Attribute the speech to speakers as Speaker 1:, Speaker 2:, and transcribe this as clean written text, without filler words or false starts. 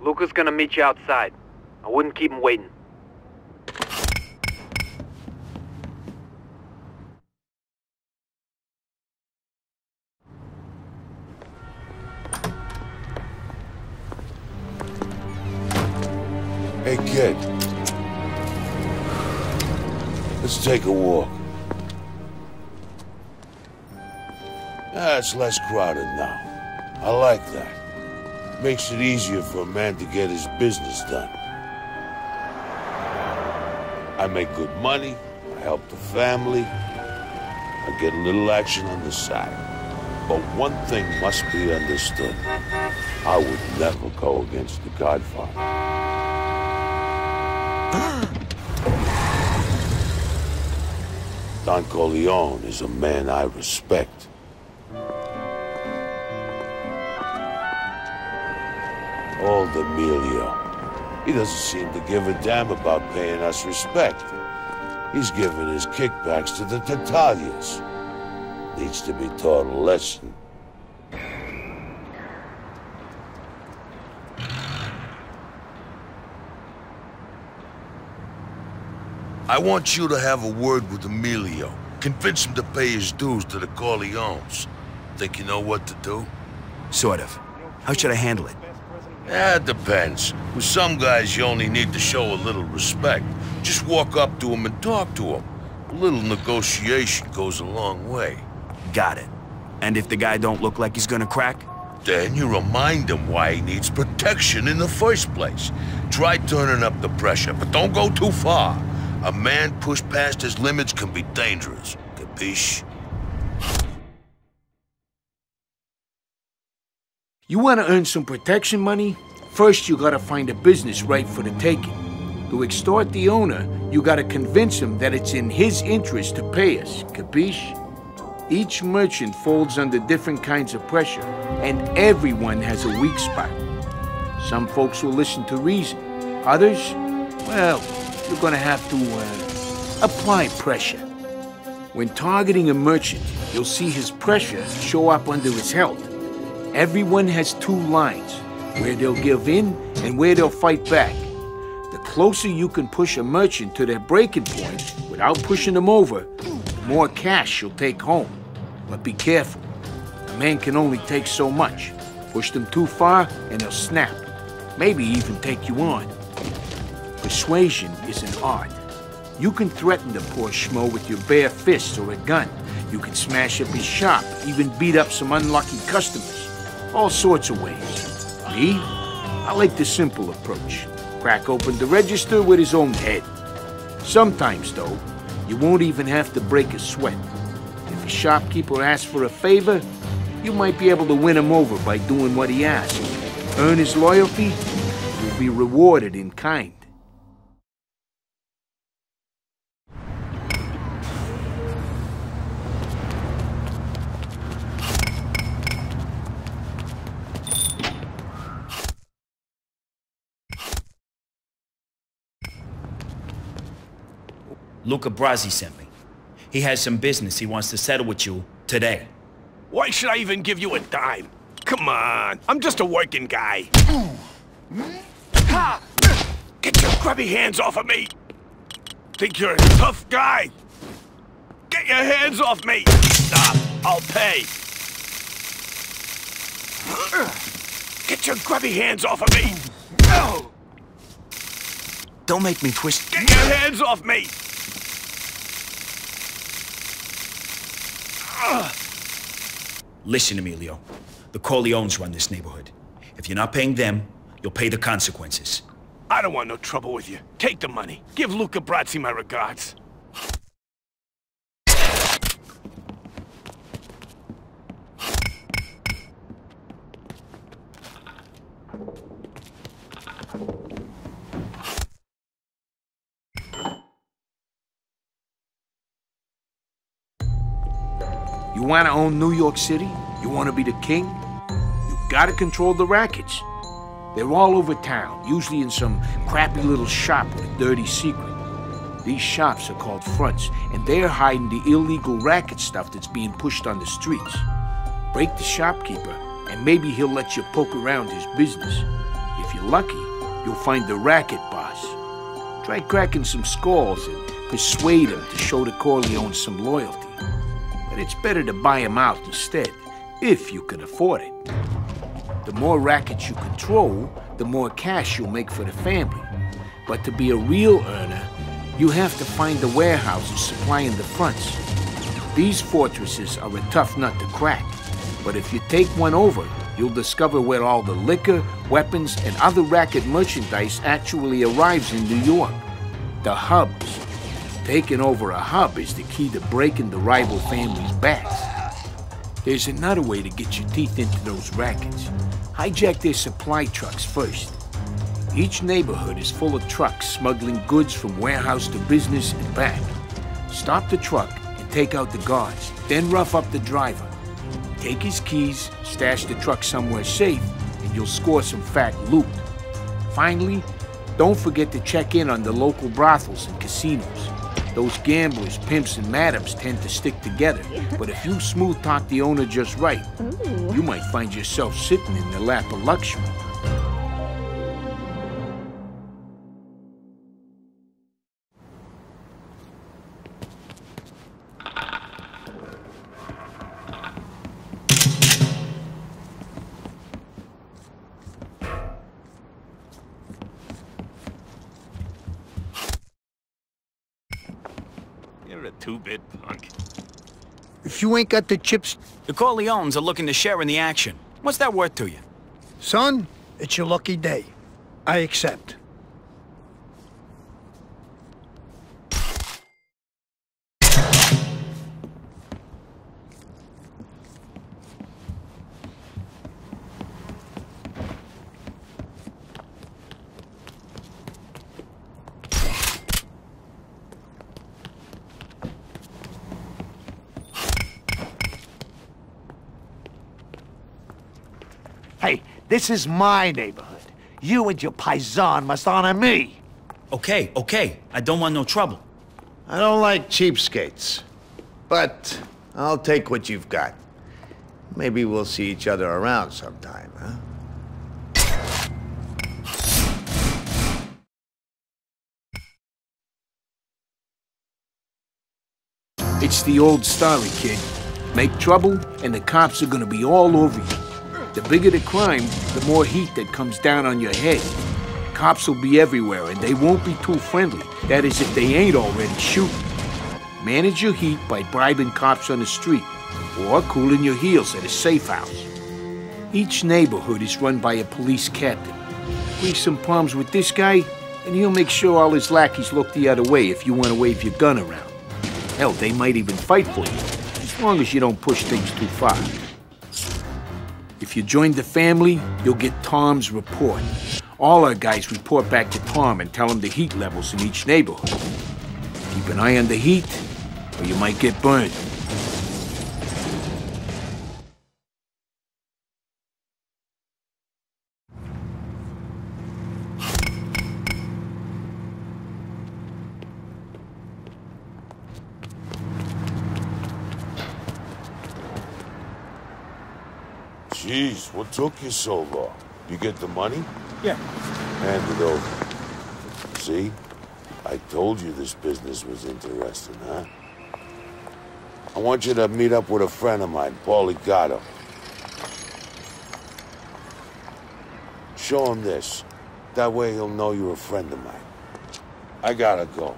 Speaker 1: Luca's gonna meet you outside. I wouldn't keep him waiting.
Speaker 2: Hey, kid. Let's take a walk. It's less crowded now. I like that. Makes it easier for a man to get his business done. I make good money, I help the family, I get a little action on the side. But one thing must be understood. I would never go against the Godfather. Don Corleone is a man I respect. Old Emilio. He doesn't seem to give a damn about paying us respect. He's giving his kickbacks to the Tatalias. Needs to be taught a lesson. I want you to have a word with Emilio. Convince him to pay his dues to the Corleones. Think you know what to do?
Speaker 3: Sort of. How should I handle it?
Speaker 2: It depends. With some guys, you only need to show a little respect. Just walk up to him and talk to him. A little negotiation goes a long way.
Speaker 3: Got it. And if the guy don't look like he's gonna crack?
Speaker 2: Then you remind him why he needs protection in the first place. Try turning up the pressure, but don't go too far. A man pushed past his limits can be dangerous. Capiche?
Speaker 4: You want to earn some protection money? First, you gotta find a business right for the taking. To extort the owner, you gotta convince him that it's in his interest to pay us. Capiche? Each merchant folds under different kinds of pressure, and everyone has a weak spot. Some folks will listen to reason. Others, well, you're gonna have to, apply pressure. When targeting a merchant, you'll see his pressure show up under his health. Everyone has two lines, where they'll give in and where they'll fight back. The closer you can push a merchant to their breaking point without pushing them over, the more cash you'll take home. But be careful. A man can only take so much. Push them too far and they'll snap. Maybe even take you on. Persuasion is an art. You can threaten the poor schmo with your bare fists or a gun. You can smash up his shop, even beat up some unlucky customers. All sorts of ways. Me? I like the simple approach. Crack open the register with his own head. Sometimes, though, you won't even have to break a sweat. If a shopkeeper asks for a favor, you might be able to win him over by doing what he asks. Earn his loyalty, you'll be rewarded in kind.
Speaker 3: Luca Brasi sent me. He has some business he wants to settle with you today.
Speaker 5: Why should I even give you a dime? Come on, I'm just a working guy. Get your grubby hands off of me! Think you're a tough guy? Get your hands off me! I'll pay. Get your grubby hands off of me!
Speaker 3: Don't make me twist.
Speaker 5: Get your hands off me!
Speaker 3: Listen, Emilio. The Corleones run this neighborhood. If you're not paying them, you'll pay the consequences.
Speaker 5: I don't want no trouble with you. Take the money. Give Luca Brasi my regards.
Speaker 4: You want to own New York City? You want to be the king? You gotta control the rackets. They're all over town, usually in some crappy little shop with a dirty secret. These shops are called fronts, and they're hiding the illegal racket stuff that's being pushed on the streets. Break the shopkeeper, and maybe he'll let you poke around his business. If you're lucky, you'll find the racket boss. Try cracking some skulls and persuade him to show the Corleones some loyalty. But it's better to buy him out instead, if you can afford it. The more rackets you control, the more cash you'll make for the family. But to be a real earner, you have to find the warehouses supplying the fronts. These fortresses are a tough nut to crack, but if you take one over, you'll discover where all the liquor, weapons, and other racket merchandise actually arrives in New York. The hubs. Taking over a hub is the key to breaking the rival families' backs. There's another way to get your teeth into those rackets. Hijack their supply trucks first. Each neighborhood is full of trucks smuggling goods from warehouse to business and back. Stop the truck and take out the guards, then rough up the driver. Take his keys, stash the truck somewhere safe, and you'll score some fat loot. Finally, don't forget to check in on the local brothels and casinos. Those gamblers, pimps, and madams tend to stick together, but if you smooth talk the owner just right, you might find yourself sitting in the lap of luxury.
Speaker 5: You're a two-bit punk.
Speaker 6: If you ain't got the chips,
Speaker 3: The Corleones are looking to share in the action. What's that worth to you?
Speaker 6: son, it's your lucky day. I accept.
Speaker 7: Hey, this is my neighborhood. You and your paisan must honor me.
Speaker 3: Okay, okay. I don't want no trouble.
Speaker 8: I don't like cheapskates, but I'll take what you've got. Maybe we'll see each other around sometime, huh?
Speaker 4: It's the old story, kid. Make trouble, and the cops are gonna be all over you. The bigger the crime, the more heat that comes down on your head. Cops will be everywhere, and they won't be too friendly. That is, if they ain't already shooting. Manage your heat by bribing cops on the street, or cooling your heels at a safe house. Each neighborhood is run by a police captain. Bring some problems with this guy, and he'll make sure all his lackeys look the other way if you want to wave your gun around. Hell, they might even fight for you, as long as you don't push things too far. If you join the family, you'll get Tom's report. All our guys report back to Tom and tell him the heat levels in each neighborhood. Keep an eye on the heat, or you might get burned.
Speaker 2: Jeez, what took you so long? You get the money?
Speaker 3: Yeah.
Speaker 2: Hand it over. See? I told you this business was interesting, huh? I want you to meet up with a friend of mine, Paulie Gatto. Show him this. That way he'll know you're a friend of mine. I gotta go.